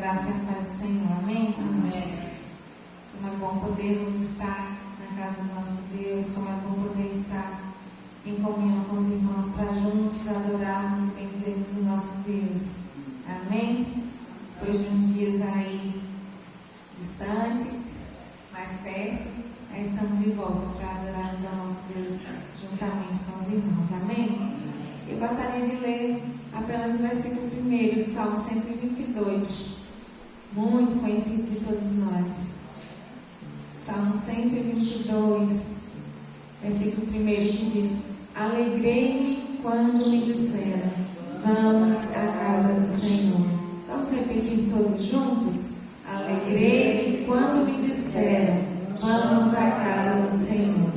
graça e a paz do Senhor. Amém? Como é bom podermos estar na casa do nosso Deus, como é bom poder estar em comunhão com os irmãos para juntos adorarmos e bendizermos o nosso Deus. Amém? Depois de uns dias aí distante, mais perto, aí estamos de volta para adorarmos ao nosso Deus juntamente com os irmãos. Amém? Eu gostaria de ler apenas o versículo 1 de Salmo 122, muito conhecido de todos nós. Salmo 122, versículo 1, que diz: Alegrei-me quando me disseram, vamos à casa do Senhor. Vamos repetir todos juntos? Alegrei-me quando me disseram, vamos à casa do Senhor.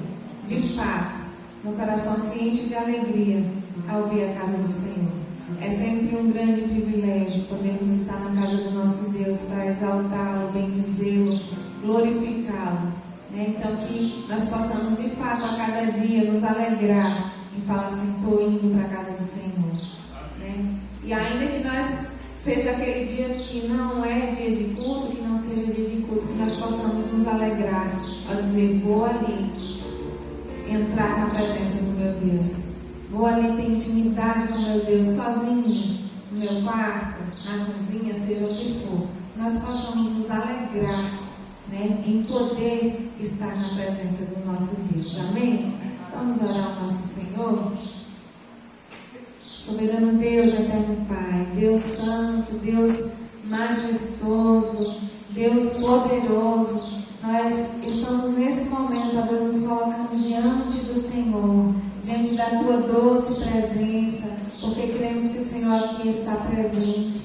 De fato, meu coração se enche de alegria ao vir à casa do Senhor. É sempre um grande privilégio podermos estar na casa do nosso Deus para exaltá-lo, bendizê-lo, glorificá-lo. Então que nós possamos de fato a cada dia nos alegrar em falar assim, estou indo para a casa do Senhor. E ainda que nós seja aquele dia que não é dia de culto, que não seja dia de culto, que nós possamos nos alegrar ao dizer, vou ali entrar na presença do meu Deus. Vou ali ter intimidade com meu Deus, sozinho, no meu quarto, na cozinha, seja o que for. Nós possamos nos alegrar, em poder estar na presença do nosso Deus. Amém? Vamos orar ao nosso Senhor. Soberano Deus, eterno Pai, Deus santo, Deus majestoso, Deus poderoso, nós estamos nesse momento, ó Deus, nos colocando diante do Senhor, diante da Tua doce presença, porque cremos que o Senhor aqui está presente.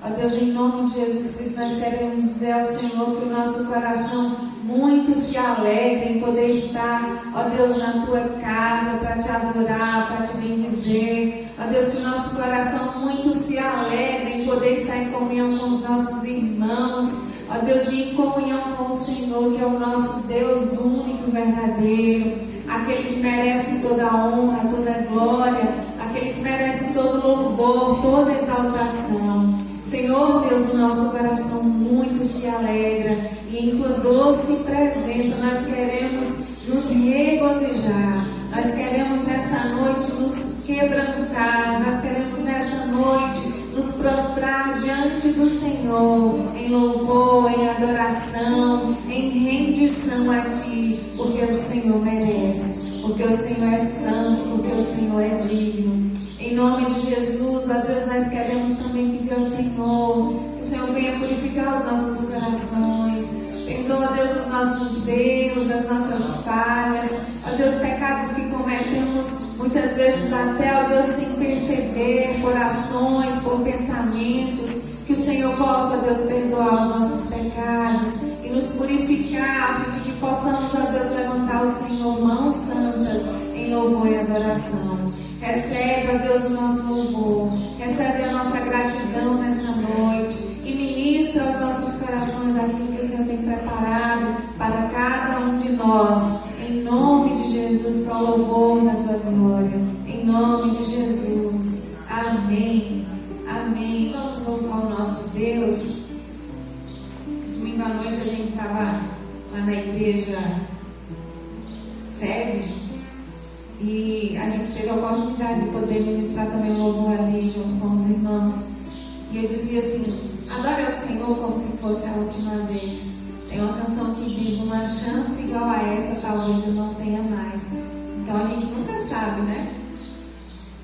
Ó Deus, em nome de Jesus Cristo, nós queremos dizer ao Senhor que o nosso coração muito se alegra em poder estar, ó Deus, na Tua casa, para Te adorar, para Te bendizer. Ó Deus, que o nosso coração muito se alegra em poder estar em comunhão com os nossos irmãos. Ó Deus, e em comunhão com o Senhor, que é o nosso Deus único, verdadeiro, aquele que merece toda a honra, toda a glória, aquele que merece todo louvor, toda exaltação. Senhor Deus, o nosso coração muito se alegra e em Tua doce presença nós queremos nos regozijar, nós queremos nessa noite nos quebrantar, nós queremos nessa noite nos prostrar diante do Senhor em louvor, em adoração, em rendição a Ti, porque o Senhor merece, porque o Senhor é santo, porque o Senhor é digno. Em nome de Jesus, ó Deus, nós queremos também pedir ao Senhor que o Senhor venha purificar os nossos corações. Perdoa, Deus, os nossos erros, as nossas falhas, ó Deus, pecados que cometemos muitas vezes até, ó Deus, sem perceber, por ações, por pensamentos. Que o Senhor possa, ó Deus, perdoar os nossos pecados e nos purificar, a fim de que possamos, ó Deus, levantar ao Senhor mãos santas em louvor e adoração. Recebe, ó Deus, o nosso louvor, recebe a nossa gratidão nessa noite e ministra aos nossos corações aquilo que o Senhor tem preparado para cada um de nós, em nome de Jesus, para o louvor da Tua glória, em nome de Jesus. Amém. Amém. Vamos louvar o nosso Deus. Domingo à noite a gente estava lá na igreja sede. E a gente teve a oportunidade de poder ministrar também o louvor ali junto com os irmãos. E eu dizia assim, adore ao Senhor como se fosse a última vez. Tem uma canção que diz, uma chance igual a essa talvez eu não tenha mais. Então a gente nunca sabe, né?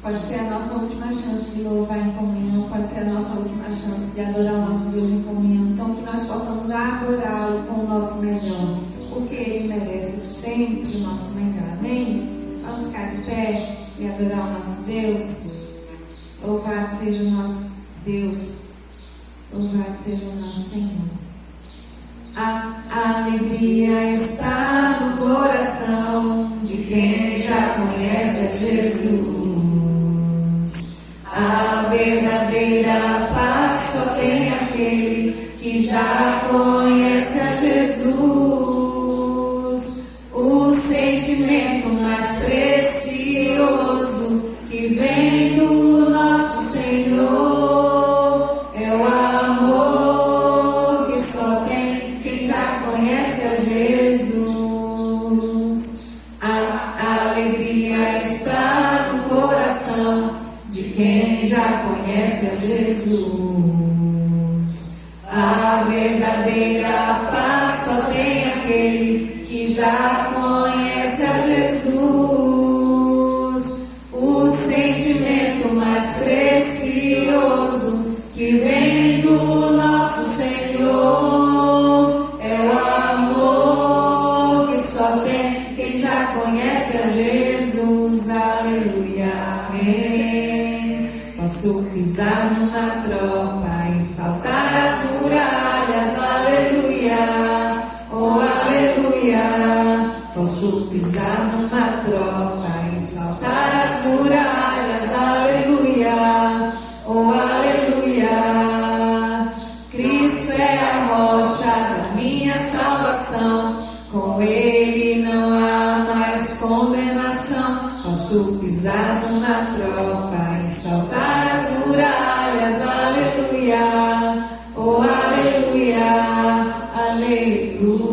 Pode ser a nossa última chance de louvar em comunhão, pode ser a nossa última chance de adorar o nosso Deus em comunhão. Então que nós possamos adorá-lo com o nosso melhor, porque Ele merece sempre o nosso melhor. Amém? Vamos ficar de pé e adorar o nosso Deus. Louvado seja o nosso Deus. Louvado seja o nosso Senhor. A alegria está no coração de quem já conhece a Jesus. A verdadeira paz só tem aquele que já conhece a Jesus. O sentimento mais precioso que vem do nosso Senhor é o amor pisar numa tropa e saltar as muralhas, aleluia, oh aleluia. Cristo é a rocha da minha salvação, com Ele não há mais condenação. Posso pisar numa tropa e saltar as muralhas, aleluia, oh aleluia, aleluia.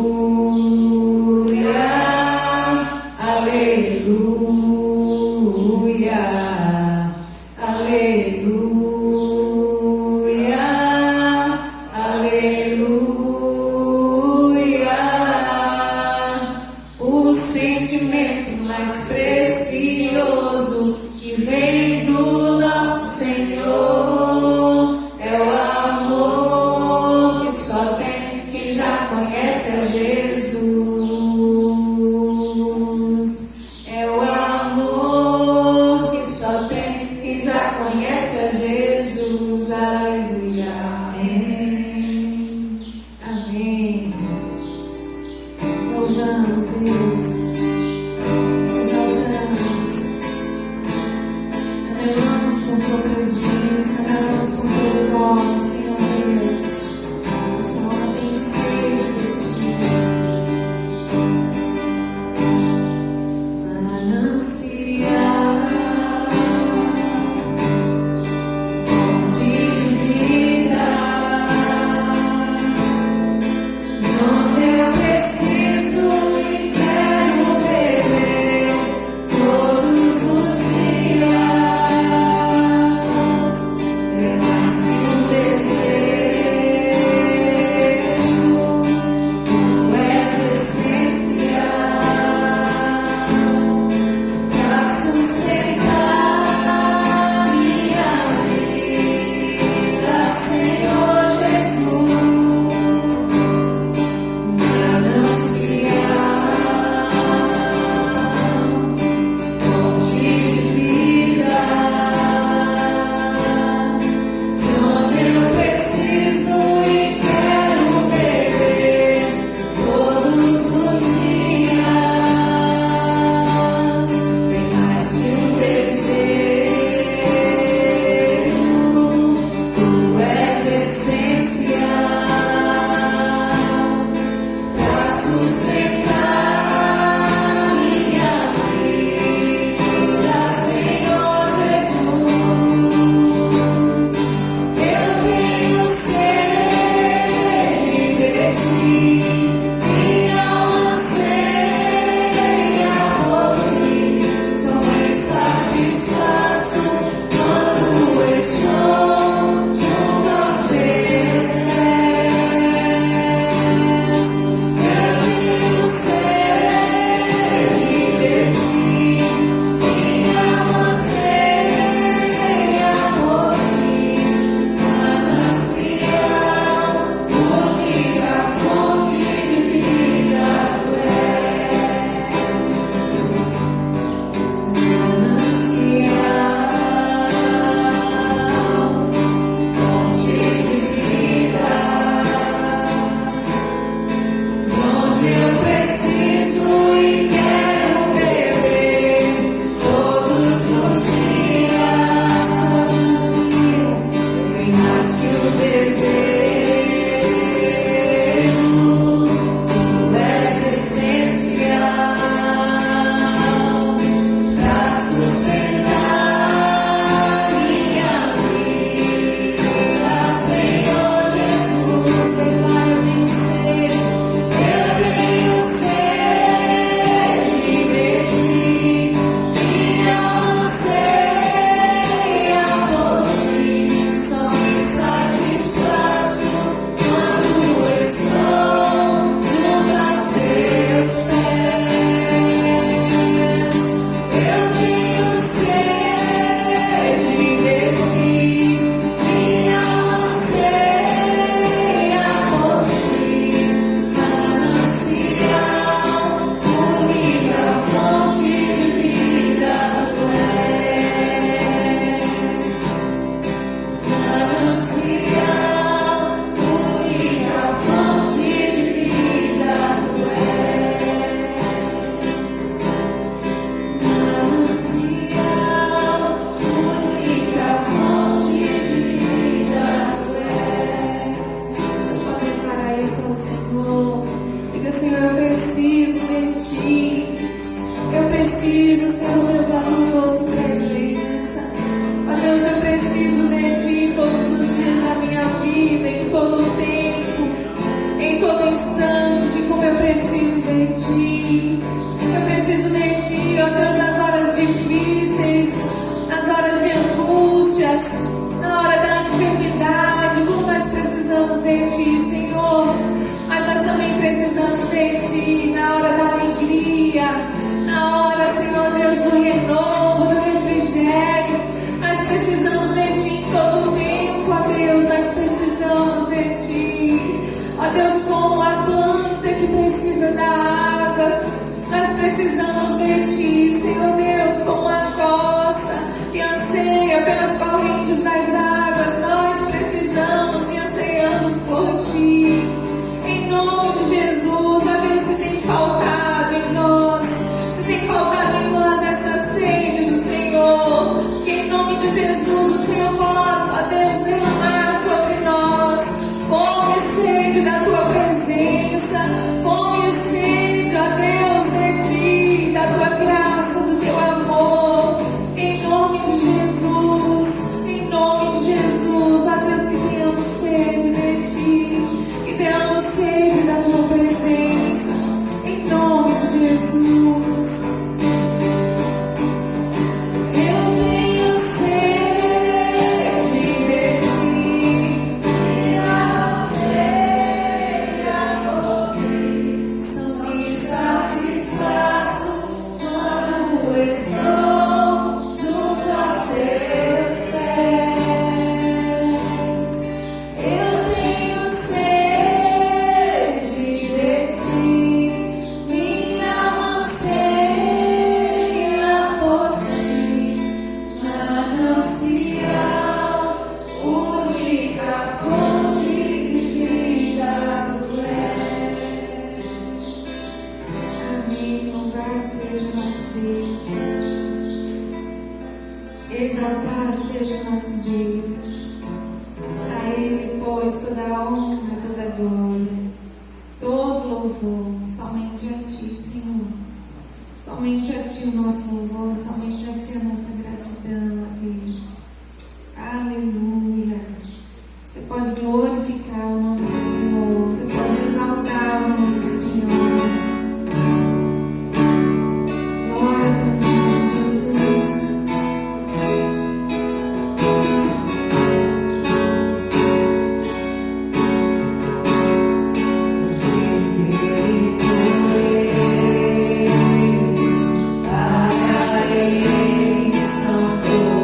de Ti, Senhor, mas nós também precisamos de Ti na hora da alegria, na hora, Senhor Deus, do renovo, do refrigério. Nós precisamos de Ti em todo o tempo, ó Deus, nós precisamos de Ti. Ó Deus, como a planta que precisa da água, nós precisamos de Ti, Senhor Deus, como a costa que anseia pelas correntes das águas, nós precisamos e anseiamos por Ti. Em nome de Jesus, ó Deus, se tem faltado em nós, essa sede do Senhor, que em nome de Jesus o Senhor possa, ó Deus, derramar sobre nós fome e sede da Tua presença, fome e sede, ó Deus, de Ti, da Tua graça, do Teu amor, em nome de Jesus, ó Deus, que tenhamos sede de Ti, que tenhamos sede da Tua presença, em nome de Jesus. Exaltado seja o nosso Deus. A Ele, pois, toda a honra, toda a glória, todo louvor, somente a Ti, Senhor. Somente a Ti o nosso louvor, somente a Ti a nossa gratidão, a Deus. Aleluia. Você pode glorificar o nome do Senhor, você pode exaltar o nome do Senhor. Glória a Teu nome, Jesus. Para Ele são todos.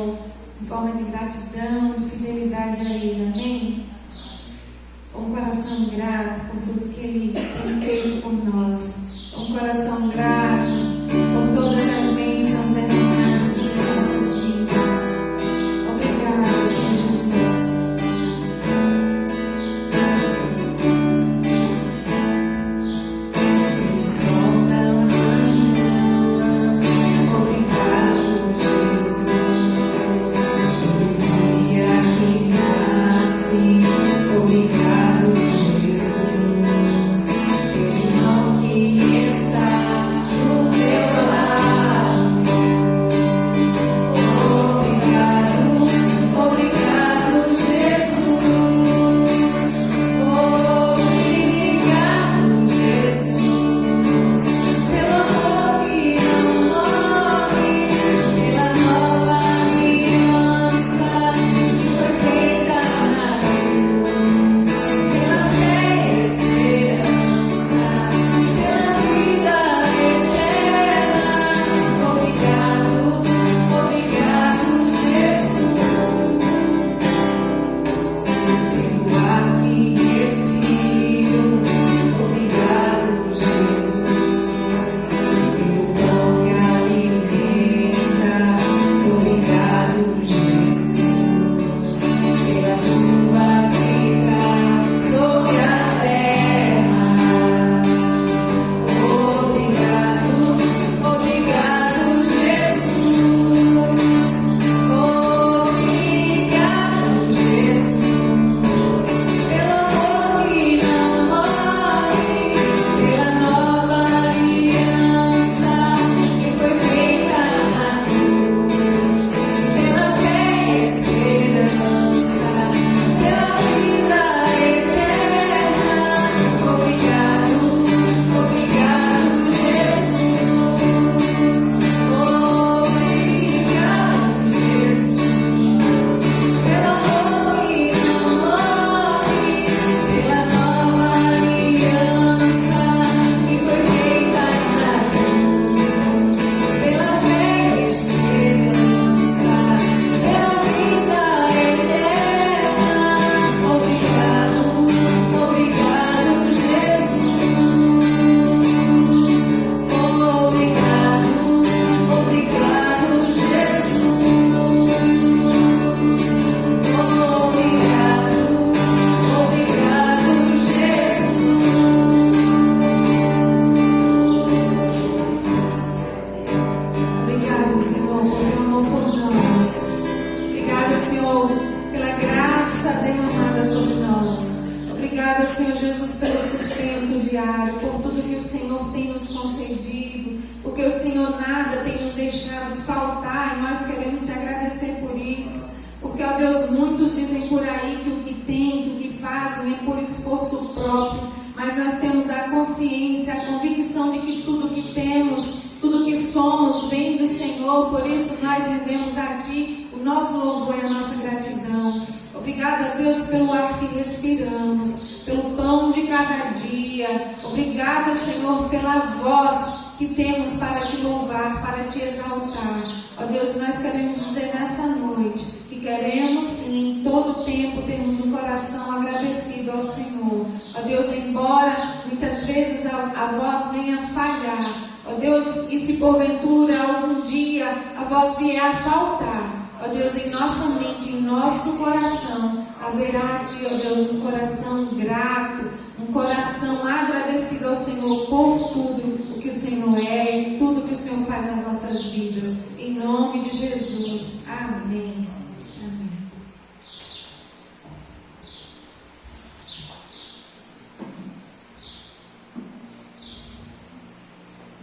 Senhor em forma de gratidão, de fidelidade a Ele, amém? Um coração grato por tudo que Ele tem feito por nós, um coração grato por todas as bênçãos derramadas sobre nossas vidas. Obrigada, Senhor Jesus. Obrigada, Senhor, pela voz que temos para te louvar, para te exaltar. Ó Deus, nós queremos dizer nessa noite que queremos sim, em todo tempo, termos um coração agradecido ao Senhor. Ó Deus, embora muitas vezes a voz venha falhar, ó Deus, e se porventura algum dia a voz vier a faltar, ó Deus, em nossa mente, em nosso coração, haverá de, ó Deus, um coração grato, um coração agradecido ao Senhor por tudo o que o Senhor é e tudo o que o Senhor faz nas nossas vidas. Em nome de Jesus. Amém. Amém.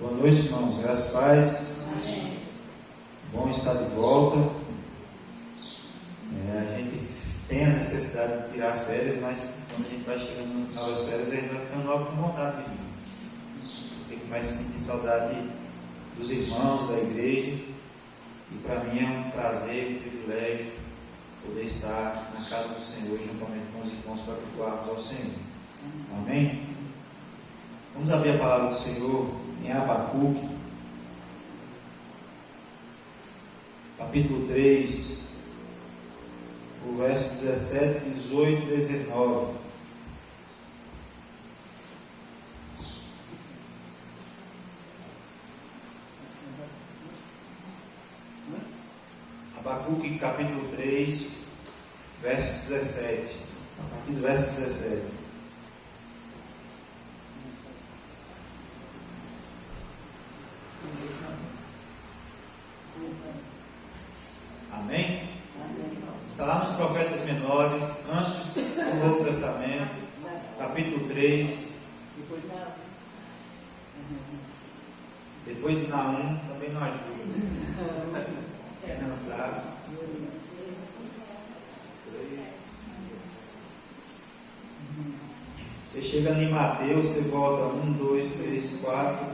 Boa noite, irmãos. Graças a paz. Amém. Bom estar de volta. A gente tem a necessidade de tirar férias, mas quando a gente vai chegando no final das férias, a gente vai ficando logo com vontade de vir. Tem que mais sentir saudade dos irmãos, da igreja. E para mim é um prazer, um privilégio poder estar na casa do Senhor, juntamente com os irmãos, para cultuarmos ao Senhor. Amém? Vamos abrir a palavra do Senhor em Abacuque, capítulo 3, o verso 17, 18 e 19. Abacuque, capítulo 3, verso 17. A partir do verso 17. Amém? Está lá nos profetas menores, antes do Novo Testamento, capítulo 3. Depois de Naum, também não ajuda. Quem não sabe? Você chega em Mateus, você volta 1, 2, 3, 4,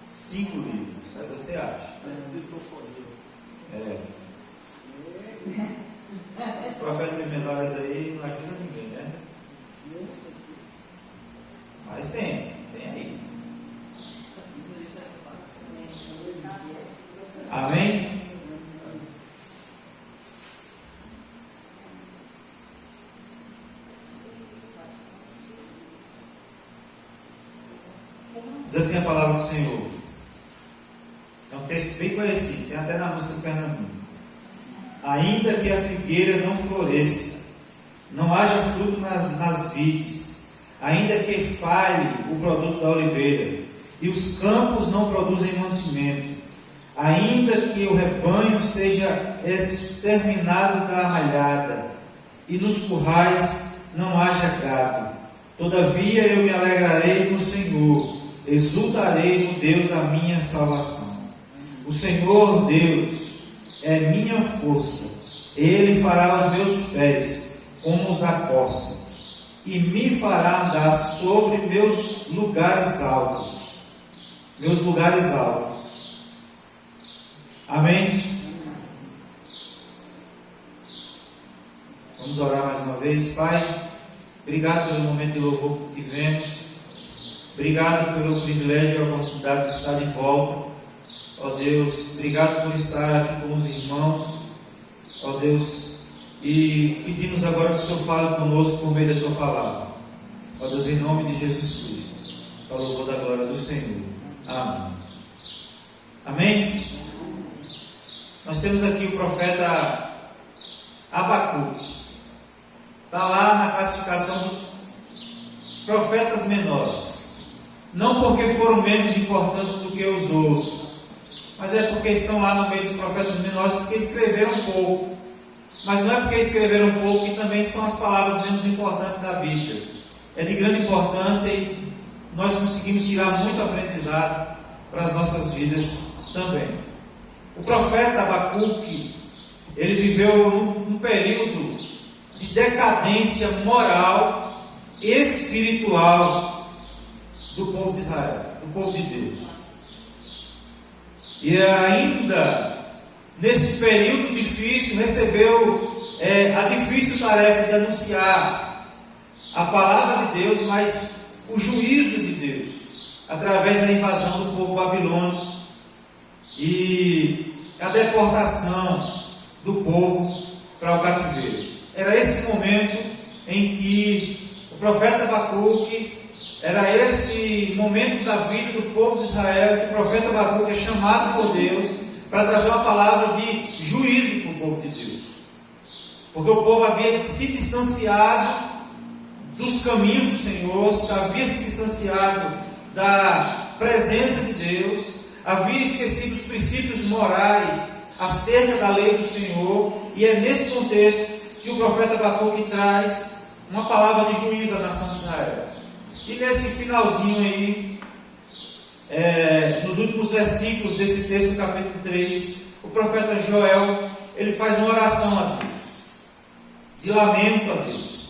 5 livros. Aí você acha. Os profetas menores aí não ajudam ninguém, né? Mas tem aí. Amém? Diz assim a palavra do Senhor. É um texto bem conhecido, tem até na música do Fernandinho. Ainda que a figueira não floresça, não haja fruto nas vides, ainda que falhe o produto da oliveira, e os campos não produzem mantimento, ainda que o rebanho seja exterminado da malhada, e nos currais não haja gado, todavia eu me alegrarei no Senhor, exultarei no Deus da minha salvação. O Senhor Deus é minha força, Ele fará os meus pés como os da corça, e me fará andar sobre meus lugares altos. Meus lugares altos. Amém? Vamos orar mais uma vez. Pai, obrigado pelo momento de louvor que tivemos. Obrigado pelo privilégio e a oportunidade de estar de volta. Ó Deus, obrigado por estar aqui com os irmãos. Ó Deus, e pedimos agora que o Senhor fale conosco por meio da Tua palavra. Ó Deus, em nome de Jesus Cristo, para o louvor da glória do Senhor. Amém. Amém? Nós temos aqui o profeta Abacuque. Está lá na classificação dos profetas menores. Não porque foram menos importantes do que os outros, mas é porque estão lá no meio dos profetas menores, porque escreveram pouco. Mas não é porque escreveram pouco que também são as palavras menos importantes da Bíblia. É de grande importância e nós conseguimos tirar muito aprendizado para as nossas vidas também. O profeta Abacuque, ele viveu num período de decadência moral e espiritual do povo de Israel, do povo de Deus. E ainda nesse período difícil recebeu a difícil tarefa de anunciar a palavra de Deus, mas o juízo de Deus através da invasão do povo babilônico e a deportação do povo para o cativeiro. Era esse momento em que o profeta Abacuque, era esse momento da vida do povo de Israel, que o profeta Abacuque é chamado por Deus para trazer uma palavra de juízo para o povo de Deus. Porque o povo havia se distanciado dos caminhos do Senhor, havia se distanciado da presença de Deus, havia esquecido os princípios morais acerca da lei do Senhor, e é nesse contexto que o profeta Abacuque traz uma palavra de juízo à nação de Israel. E nesse finalzinho aí, nos últimos versículos desse texto, capítulo 3, o profeta Joel, ele faz uma oração a Deus, de lamento a Deus.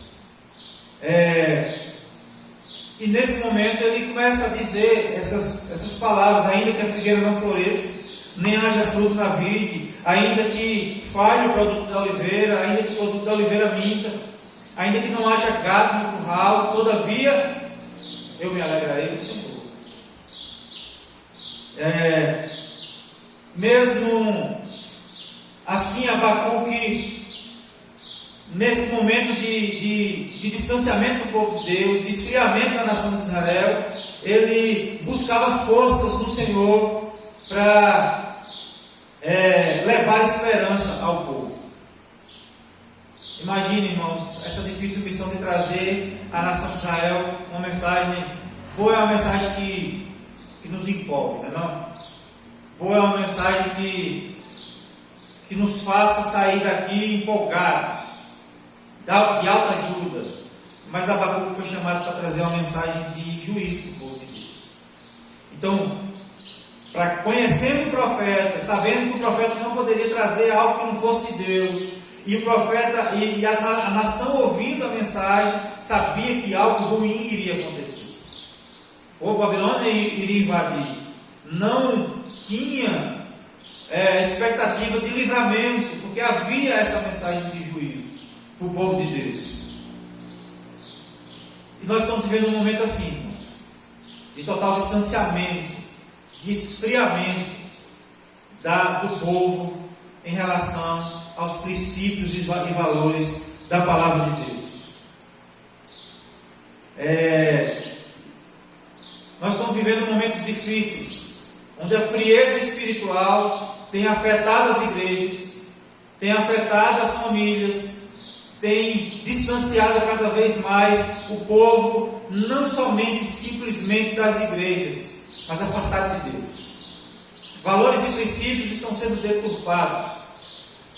E nesse momento ele começa a dizer essas palavras: ainda que a figueira não floresça, nem haja fruto na vide, ainda que falhe o produto da oliveira, ainda que o produto da oliveira minta, ainda que não haja gado no curral, todavia eu me alegrarei no Senhor. Mesmo Assim, Abacuque, nesse momento de distanciamento do povo de Deus, de esfriamento da nação de Israel, ele buscava forças no Senhor para levar esperança ao povo. Imagine, irmãos, essa difícil missão de trazer à nação de Israel uma mensagem. Boa é uma mensagem que nos empolga, não? Boa é uma mensagem que nos faça sair daqui empolgados, de alta ajuda. Mas Abacuque foi chamado para trazer uma mensagem de juízo para o povo de Deus. Então, conhecendo o profeta, sabendo que o profeta não poderia trazer algo que não fosse de Deus, e o profeta e a nação ouvindo a mensagem, sabia que algo ruim iria acontecer. O Babilônia iria invadir. Não tinha expectativa de livramento, porque havia essa mensagem de juízo para o povo de Deus. E nós estamos vivendo um momento assim, irmãos, de total distanciamento, de esfriamento do povo em relação aos princípios e valores da palavra de Deus. Nós estamos vivendo momentos difíceis, onde a frieza espiritual tem afetado as igrejas, tem afetado as famílias, tem distanciado cada vez mais o povo, não somente simplesmente das igrejas, mas afastado de Deus. Valores e princípios estão sendo deturpados.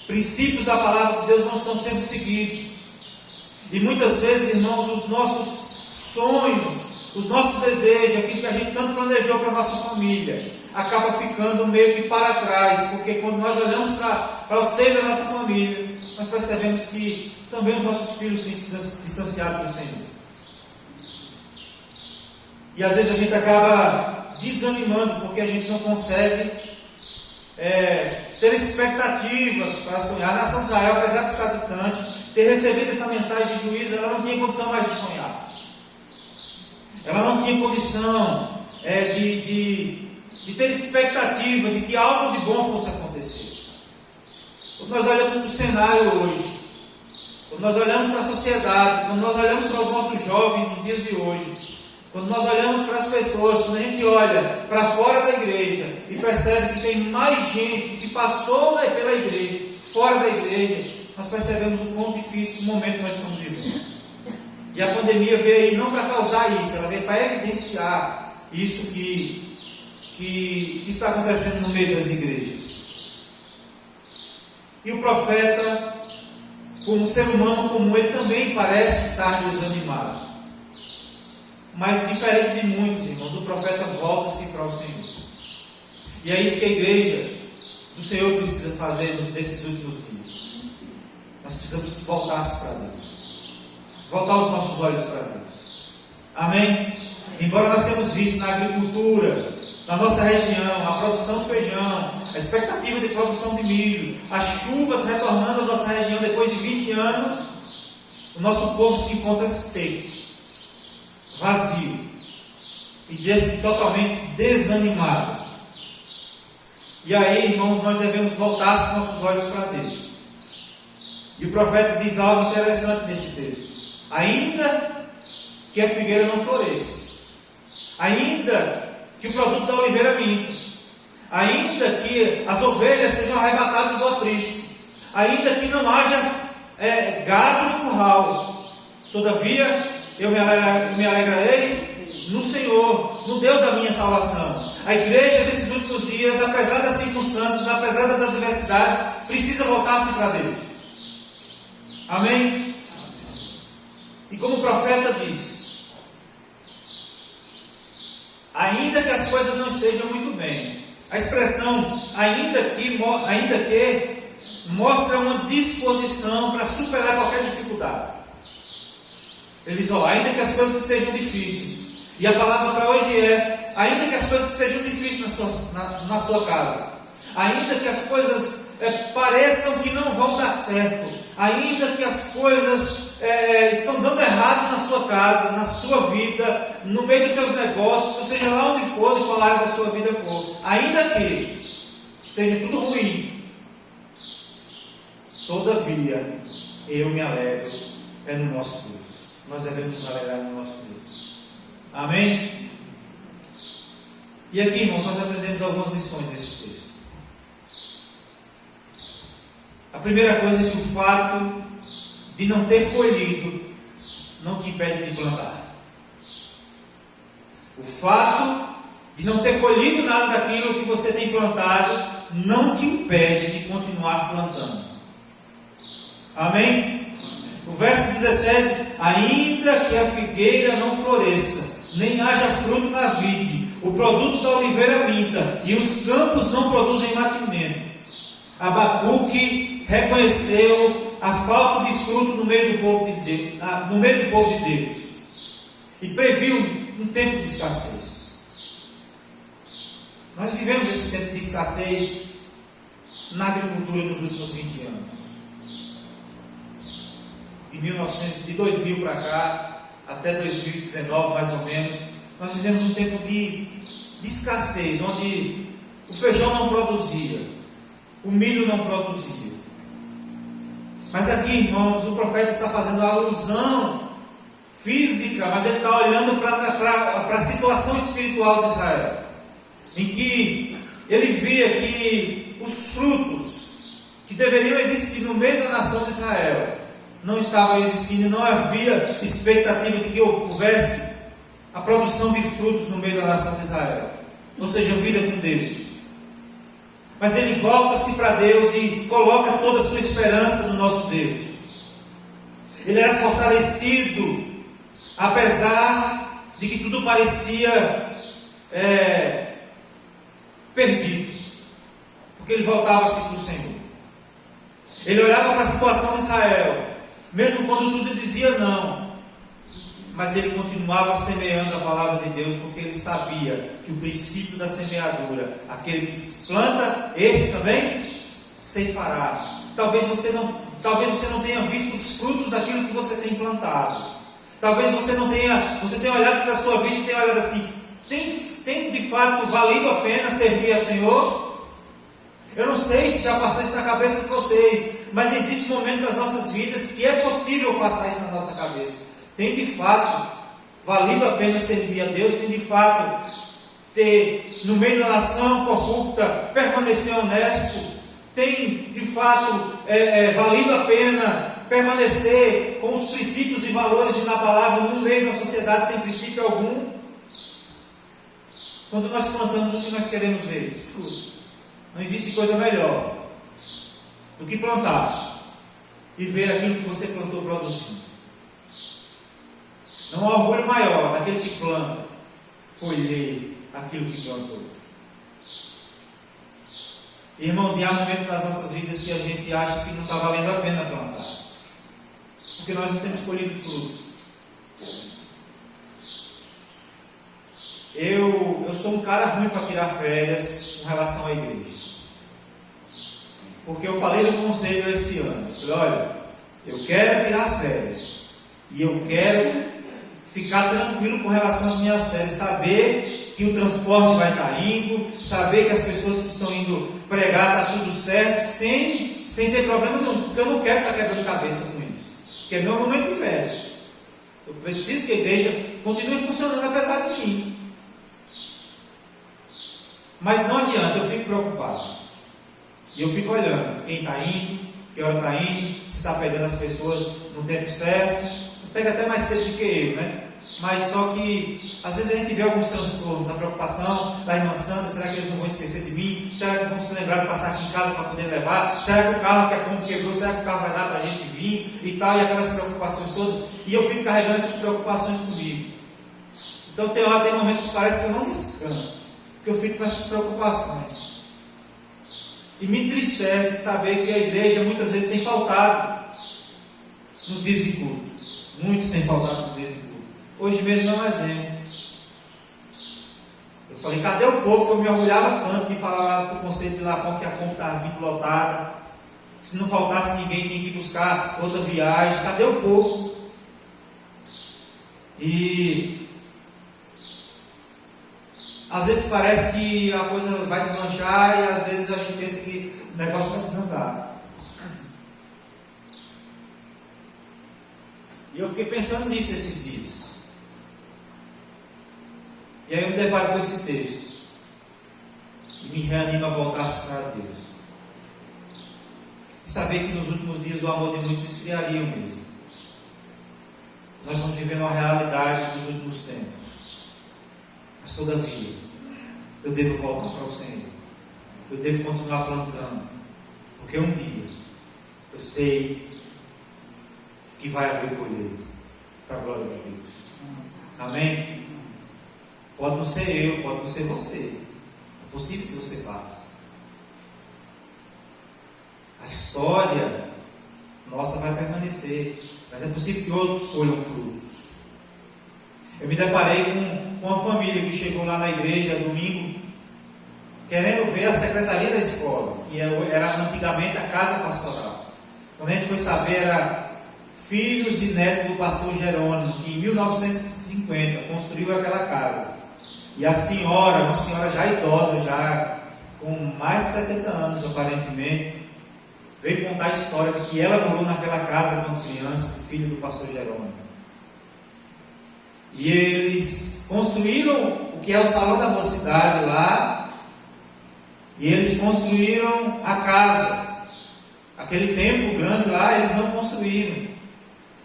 Princípios da palavra de Deus não estão sendo seguidos. E muitas vezes, irmãos, os nossos sonhos, os nossos desejos, aquilo que a gente tanto planejou para a nossa família, acaba ficando meio que para trás, porque quando nós olhamos para o seio da nossa família, nós percebemos que também os nossos filhos têm se distanciado do Senhor. E às vezes a gente acaba desanimando, porque a gente não consegue ter expectativas para sonhar. A nação de Israel, apesar de estar distante, ter recebido essa mensagem de juízo, ela não tinha condição mais de sonhar. Ela não tinha condição de ter expectativa de que algo de bom fosse acontecer. Quando nós olhamos para o cenário hoje, quando nós olhamos para a sociedade, quando nós olhamos para os nossos jovens nos dias de hoje, quando nós olhamos para as pessoas, quando a gente olha para fora da igreja e percebe que tem mais gente que passou pela igreja, fora da igreja, nós percebemos o quão difícil o momento que nós estamos vivendo. E a pandemia veio aí não para causar isso, ela veio para evidenciar isso que está acontecendo no meio das igrejas. E o profeta, como ser humano como ele, também parece estar desanimado. Mas diferente de muitos, irmãos, o profeta volta-se para o Senhor. E é isso que a igreja do Senhor precisa fazer nesses últimos dias. Nós precisamos voltar-se para Deus. Voltar os nossos olhos para Deus. Amém? Embora nós tenhamos visto na agricultura, na nossa região, a produção de feijão, a expectativa de produção de milho, as chuvas retornando à nossa região depois de 20 anos, o nosso povo se encontra seco, vazio e totalmente desanimado. E aí, irmãos, nós devemos voltar os nossos olhos para Deus. E o profeta diz algo interessante nesse texto: ainda que a figueira não floresça, ainda que o produto da oliveira minta, ainda que as ovelhas sejam arrebatadas do aprisco, ainda que não haja gado no curral, todavia eu me alegrarei no Senhor, no Deus da minha salvação. A igreja desses últimos dias, apesar das circunstâncias, apesar das adversidades, precisa voltar-se para Deus. Amém? E como o profeta diz, ainda que as coisas não estejam muito bem, a expressão ainda que mostra uma disposição para superar qualquer dificuldade. Ele diz, ainda que as coisas estejam difíceis. E a palavra para hoje é: ainda que as coisas estejam difíceis na sua casa, ainda que as coisas pareçam que não vão dar certo, ainda que as coisas estão dando errado na sua casa, na sua vida, no meio dos seus negócios, seja lá onde for, de qual área da sua vida for, ainda que esteja tudo ruim, Todavia, eu me alegro no nosso Deus. Nós devemos nos alegrar no nosso Deus. Amém? E aqui, irmãos, nós aprendemos algumas lições desse texto. A primeira coisa é que o fato de não ter colhido não te impede de plantar. O fato de não ter colhido nada daquilo que você tem plantado não te impede de continuar plantando. Amém? O verso 17: ainda que a figueira não floresça, nem haja fruto na vide, o produto da oliveira minta, e os campos não produzem mantimento. Abacuque reconheceu a falta de fruto no meio do povo de Deus, e previu um tempo de escassez. Nós vivemos esse tempo de escassez na agricultura nos últimos 20 anos. De 2000 para cá, até 2019 mais ou menos, nós vivemos um tempo de escassez, onde o feijão não produzia, o milho não produzia. Mas aqui, irmãos, o profeta está fazendo a alusão física, mas ele está olhando para a situação espiritual de Israel, em que ele via que os frutos que deveriam existir no meio da nação de Israel não estavam existindo, e não havia expectativa de que houvesse a produção de frutos no meio da nação de Israel, ou seja, vida com Deus. Mas ele volta-se para Deus e coloca toda a sua esperança no nosso Deus. Ele era fortalecido, apesar de que tudo parecia perdido, porque ele voltava-se para o Senhor. Ele olhava para a situação de Israel, mesmo quando tudo dizia não, mas ele continuava semeando a palavra de Deus, porque ele sabia que o princípio da semeadura, aquele que planta, esse também ceifará. Talvez você não tenha visto os frutos daquilo que você tem plantado. Talvez você tenha olhado para a sua vida e tenha olhado assim: tem de fato valido a pena servir ao Senhor? Eu não sei se já passou isso na cabeça de vocês, mas existe um momento das nossas vidas que é possível passar isso na nossa cabeça. Tem de fato valido a pena servir a Deus? Tem de fato ter, no meio da nação corrupta, permanecer honesto? Tem de fato valido a pena permanecer com os princípios e valores na palavra no meio da sociedade sem princípio algum? Quando nós plantamos o que nós queremos ver? Fruto. Não existe coisa melhor do que plantar e ver aquilo que você plantou produzindo. Não há orgulho maior daquele que planta colher aquilo que plantou. Irmãos, e há momentos das nossas vidas que a gente acha que não está valendo a pena plantar, porque nós não temos colhido frutos. Eu sou um cara ruim para tirar férias com relação à igreja, porque eu falei no conselho esse ano. Eu falei: olha, eu quero tirar férias e eu quero ficar tranquilo com relação às minhas férias, saber que o transporte vai estar indo, saber que as pessoas que estão indo pregar está tudo certo, sem ter problema nenhum, porque eu não quero estar quebrando cabeça com isso, porque é meu momento de férias. Eu preciso que a igreja continue funcionando apesar de mim. Mas não adianta, eu fico preocupado. E eu fico olhando quem está indo, que hora está indo, se está pegando as pessoas no tempo certo. Pega até mais cedo do que eu, né? Mas só que às vezes a gente vê alguns transtornos, a preocupação da irmã Sandra: será que eles não vão esquecer de mim? Será que vão se lembrar de passar aqui em casa para poder levar? Será que o carro que a Kombi quebrou, será que o carro vai dar para a gente vir? E tal, e aquelas preocupações todas. E eu fico carregando essas preocupações comigo. Então tem momentos que parece que eu não descanso, porque eu fico com essas preocupações. E me entristece saber que a igreja muitas vezes tem faltado nos dias de culto. Muitos têm faltado nos dias de culto. Hoje mesmo é um exemplo. Eu falei: cadê o povo? Que eu me orgulhava tanto de falar lá para o conselho de Lapão que a Kombi estava vindo lotada. Se não faltasse ninguém, tinha que buscar outra viagem. Cadê o povo? E às vezes parece que a coisa vai deslanchar, e às vezes a gente pensa que o negócio vai desandar. E eu fiquei pensando nisso esses dias. E aí eu me deparo com esse texto. E me reanima a voltar para Deus. E saber que nos últimos dias o amor de muitos esfriaria mesmo. Nós estamos vivendo a realidade dos últimos tempos. Mas todavia, eu devo voltar para o Senhor. Eu devo continuar plantando. Porque um dia, eu sei que vai haver colheita. Para a glória de Deus. Amém? Pode não ser eu, pode não ser você. É possível que você passe. A história nossa vai permanecer. Mas é possível que outros colham frutos. Eu me deparei com uma família que chegou lá na igreja domingo, querendo ver a secretaria da escola, que era antigamente a casa pastoral. Quando a gente foi saber, era filhos e netos do pastor Jerônimo, que em 1950 construiu aquela casa. E a senhora, uma senhora já idosa, já com mais de 70 anos aparentemente, veio contar a história de que ela morou naquela casa quando criança, filho do pastor Jerônimo. E eles construíram o que é o salão da mocidade lá, e eles construíram a casa. Aquele templo grande lá, eles não construíram.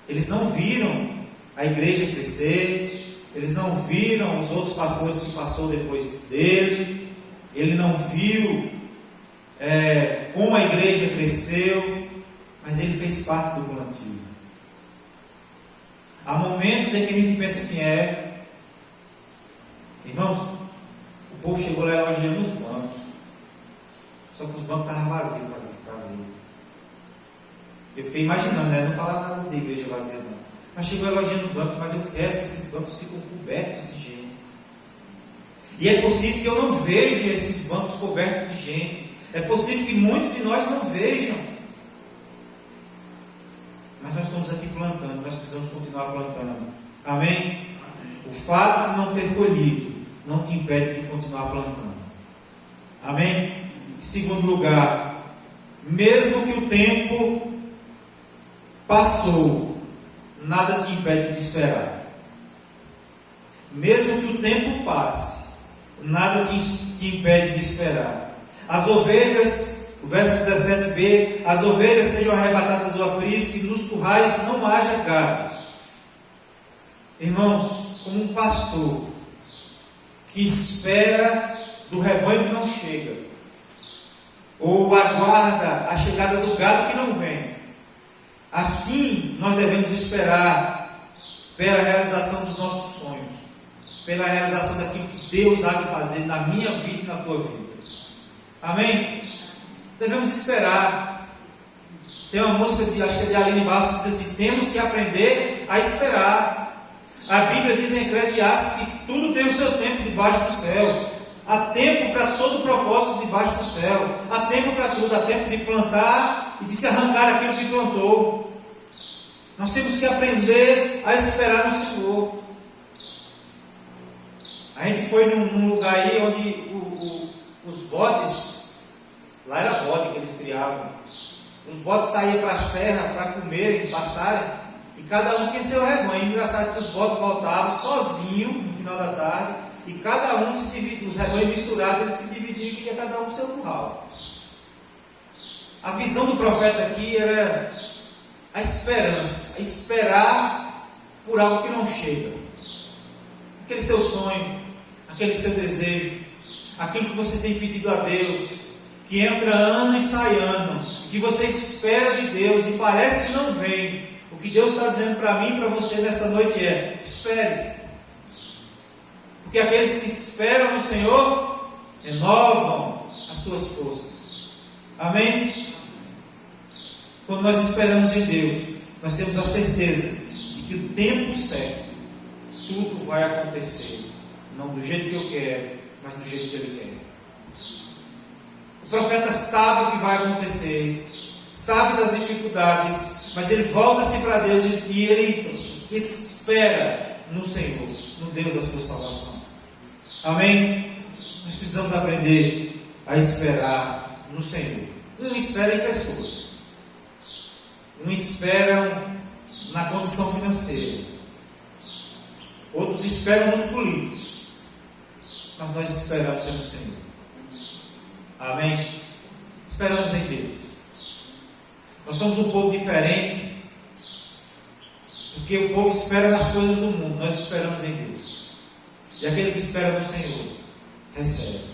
Eles não viram a igreja crescer, eles não viram os outros pastores que passou depois dele, ele não viu como a igreja cresceu, mas ele fez parte do plantio. Há momentos em que a gente pensa assim, irmãos, o povo chegou lá elogiando os bancos, só que os bancos estavam vazios para ver. Eu fiquei imaginando, não falava nada de igreja vazia não, mas chegou elogiando bancos, mas eu quero que esses bancos fiquem cobertos de gente. E é possível que eu não veja esses bancos cobertos de gente. É possível que muitos de nós não vejam. Mas nós estamos aqui plantando, nós precisamos continuar plantando. Amém? Amém. O fato de não ter colhido não te impede de continuar plantando. Amém? Em segundo lugar, mesmo que o tempo passou, nada te impede de esperar. Mesmo que o tempo passe, nada te impede de esperar. As ovelhas, o verso 17b, as ovelhas sejam arrebatadas do aprisco e nos currais não haja gado. Irmãos, como um pastor que espera do rebanho que não chega, ou aguarda a chegada do gado que não vem, assim nós devemos esperar pela realização dos nossos sonhos, pela realização daquilo que Deus há de fazer na minha vida e na tua vida. Amém? Devemos esperar. Tem uma música, acho que é de Aline Bastos, que diz assim: temos que aprender a esperar. A Bíblia diz em Eclesiastes que tudo tem o seu tempo debaixo do céu. Há tempo para todo propósito debaixo do céu. Há tempo para tudo. Há tempo de plantar e de se arrancar aquilo que plantou. Nós temos que aprender a esperar no Senhor. A gente foi num lugar aí onde os bodes, lá era bode que eles criavam, os bodes saíam para a serra para comerem, pastarem, e cada um tinha seu rebanho. Engraçado que os bodes voltavam sozinhos no final da tarde, e cada um se dividia, os rebanhos misturados, eles se dividiam e ia cada um no seu curral. A visão do profeta aqui era a esperança, a esperar por algo que não chega. Aquele seu sonho, aquele seu desejo, aquilo que você tem pedido a Deus, que entra ano e sai ano, que você espera de Deus e parece que não vem. O que Deus está dizendo para mim e para você nesta noite é: espere, porque aqueles que esperam no Senhor renovam as suas forças. Amém? Quando nós esperamos em Deus, nós temos a certeza de que o tempo certo, tudo vai acontecer, não do jeito que eu quero, mas do jeito que Ele quer. O profeta sabe o que vai acontecer, sabe das dificuldades, mas ele volta-se para Deus e ele espera no Senhor, no Deus da sua salvação. Amém? Nós precisamos aprender a esperar no Senhor. Um espera em pessoas, um espera na condição financeira. Outros esperam nos políticos, mas nós esperamos no Senhor. Amém? Esperamos em Deus. Nós somos um povo diferente, porque o povo espera nas coisas do mundo, nós esperamos em Deus. E aquele que espera no Senhor, recebe.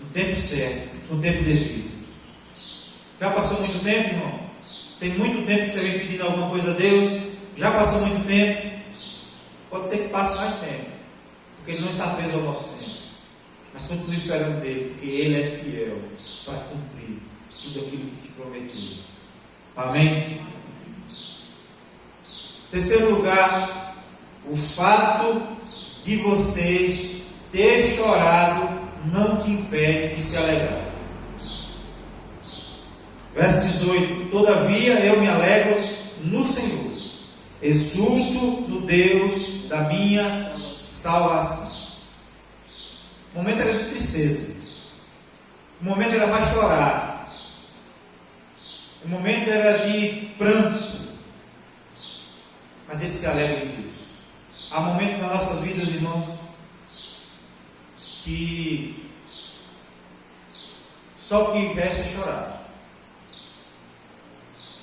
No tempo certo, no tempo devido. Já passou muito tempo, irmão? Tem muito tempo que você vem pedindo alguma coisa a Deus? Já passou muito tempo? Pode ser que passe mais tempo, porque Ele não está preso ao nosso tempo. Mas continue esperando dele, porque Ele é fiel para cumprir tudo aquilo que te prometeu. Amém? Terceiro lugar, o fato de você ter chorado não te impede de se alegrar. Verso 18: todavia eu me alegro no Senhor, exulto no Deus da minha salvação. O momento era de tristeza, o momento era mais chorar, o momento era de pranto, mas ele se alegra em Deus. Há momentos nas nossas vidas, irmãos, que só o que resta é chorar.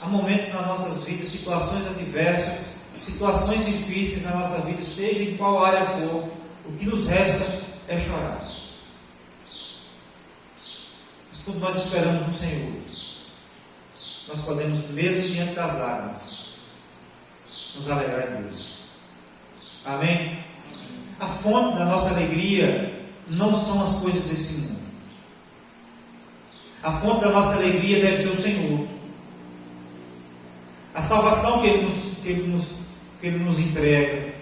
Há momentos nas nossas vidas, situações adversas, situações difíceis na nossa vida, seja em qual área for, o que nos resta é chorar. Mas quando nós esperamos no Senhor, nós podemos, mesmo diante das lágrimas, nos alegrar em Deus. Amém? A fonte da nossa alegria não são as coisas desse mundo. A fonte da nossa alegria deve ser o Senhor. A salvação que Ele nos entrega.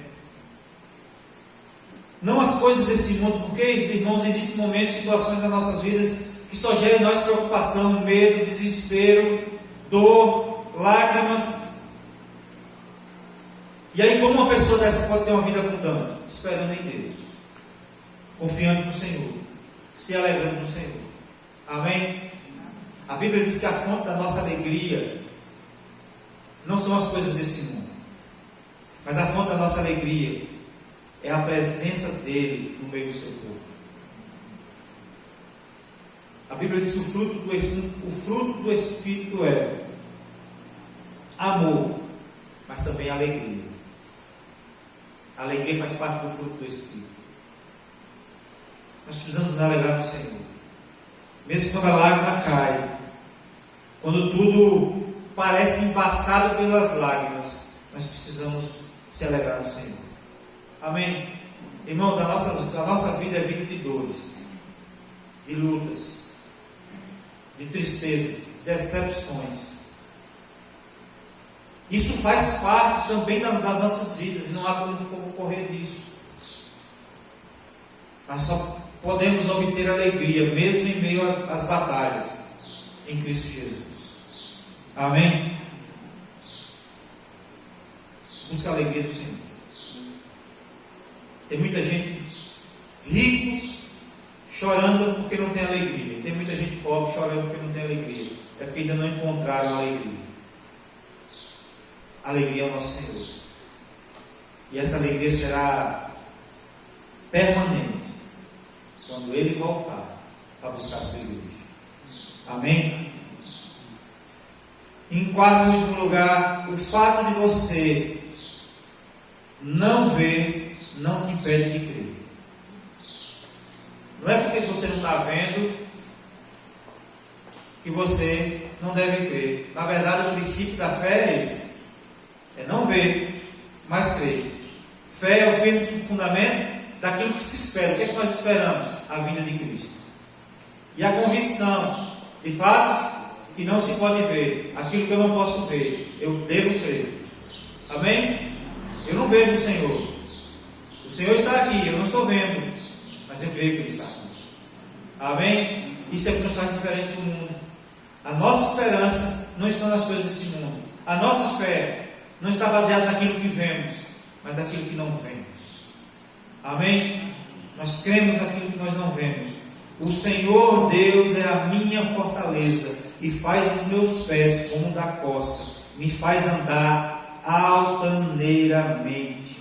Não as coisas desse mundo, porque, irmãos, existem momentos, situações nas nossas vidas que só geram em nós preocupação, medo, desespero, dor, lágrimas. E aí, como uma pessoa dessa pode ter uma vida abundante? Esperando em Deus, confiando no Senhor, se alegrando no Senhor. Amém? A Bíblia diz que a fonte da nossa alegria não são as coisas desse mundo, mas a fonte da nossa alegria é a presença dele no meio do seu povo. A Bíblia diz que o fruto do Espírito é amor, mas também alegria. A alegria faz parte do fruto do Espírito. Nós precisamos nos alegrar no Senhor, mesmo quando a lágrima cai, quando tudo parece embaçado pelas lágrimas, nós precisamos se alegrar no Senhor. Amém? Irmãos, a nossa vida é vida de dores, de lutas, de tristezas, de decepções. Isso faz parte também das nossas vidas, e não há como correr disso. Nós só podemos obter alegria, mesmo em meio às batalhas, em Cristo Jesus. Amém? Busca a alegria do Senhor. Tem muita gente rico chorando porque não tem alegria. Tem muita gente pobre chorando porque não tem alegria. É porque ainda não encontraram a alegria. A alegria é o nosso Senhor. E essa alegria será permanente quando Ele voltar para buscar a sua igreja. Amém? Em quarto e último lugar, o fato de você não ver não te impede de crer. Não é porque você não está vendo que você não deve crer. Na verdade, o princípio da fé é esse: é não ver, mas crer. Fé é o firme fundamento daquilo que se espera. O que é que nós esperamos? A vinda de Cristo. E a convicção de fatos que não se pode ver, aquilo que eu não posso ver, eu devo crer. Amém? Eu não vejo o Senhor. O Senhor está aqui, eu não estou vendo, mas eu creio que Ele está aqui. Amém? Isso é o que nos faz diferente do mundo. A nossa esperança não está nas coisas desse mundo. A nossa fé não está baseada naquilo que vemos, mas naquilo que não vemos. Amém? Nós cremos naquilo que nós não vemos. O Senhor Deus é a minha fortaleza e faz os meus pés como da costa, me faz andar altaneiramente.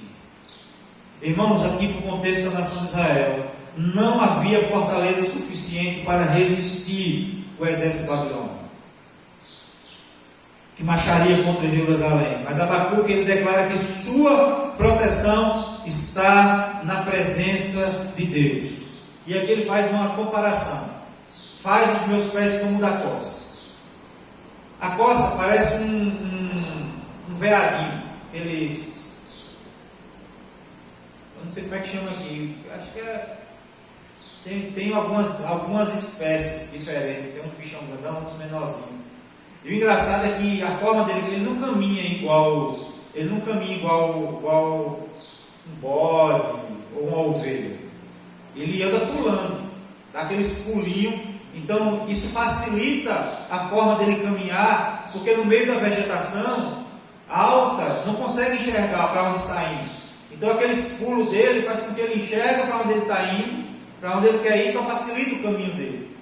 Irmãos, aqui para o contexto da nação de Israel, não havia fortaleza suficiente para resistir o exército babilônico, que marcharia contra Jerusalém. Mas Abacuque, ele declara que sua proteção está na presença de Deus. E aqui ele faz uma comparação. Faz os meus pés como o da coça. A coça parece um veadinho. Eles... eu não sei como é que chama aqui. Acho que tem algumas espécies diferentes. Tem uns bichão grandão, uns menorzinhos. E o engraçado é que a forma dele, ele não caminha igual um bode ou uma ovelha. Ele anda pulando, dá aqueles pulinhos. Então isso facilita a forma dele caminhar, porque no meio da vegetação alta não consegue enxergar para onde está indo. Então aqueles pulos dele faz com que ele enxergue para onde ele está indo, para onde ele quer ir, então facilita o caminho dele.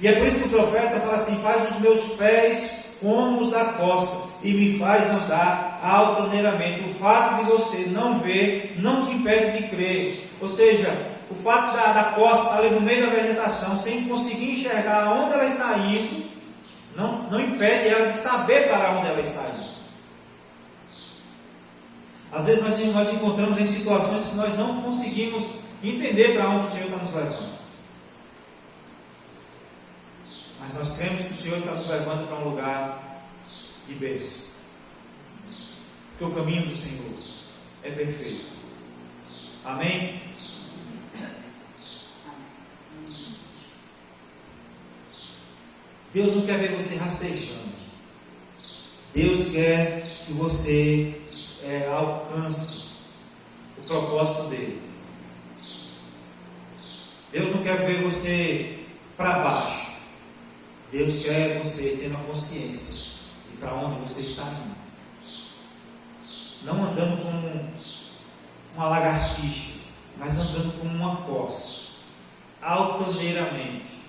E é por isso que o profeta fala assim: faz os meus pés como os da coça e me faz andar altaneiramente. O fato de você não ver não te impede de crer. Ou seja, o fato da coça estar ali no meio da vegetação, sem conseguir enxergar onde ela está indo, não impede ela de saber para onde ela está indo. Às vezes nós encontramos em situações que nós não conseguimos entender para onde o Senhor está nos levando. Mas nós cremos que o Senhor está nos levando para um lugar de bênção. Porque o caminho do Senhor é perfeito. Amém? Deus não quer ver você rastejando. Deus quer que você alcance o propósito dele. Deus não quer ver você para baixo. Deus quer você ter uma consciência de para onde você está indo. Não andando como uma lagartixa, mas andando como uma coça, altaneiramente,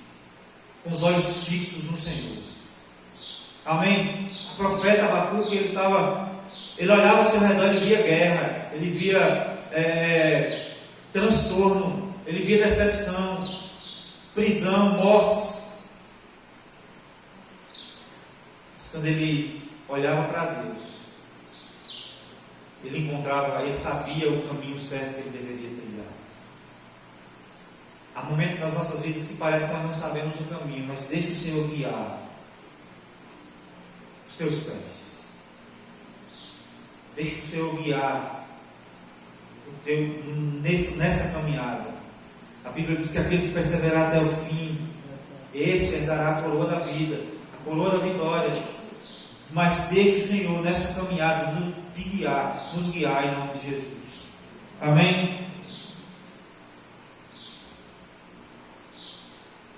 com os olhos fixos no Senhor. Amém? O profeta Abacuque, ele olhava ao seu redor, ele via guerra, ele via transtorno, ele via decepção, prisão, mortes. Mas quando ele olhava para Deus, ele sabia o caminho certo que ele deveria trilhar. Há momentos nas nossas vidas que parece que nós não sabemos o caminho, mas deixa o Senhor guiar os teus pés. Deixa o Senhor guiar nessa caminhada. A Bíblia diz que aquele que perseverar até o fim, esse herdará a coroa da vida, a coroa da vitória. Mas deixa o Senhor nessa caminhada nos guiar em nome de Jesus. Amém?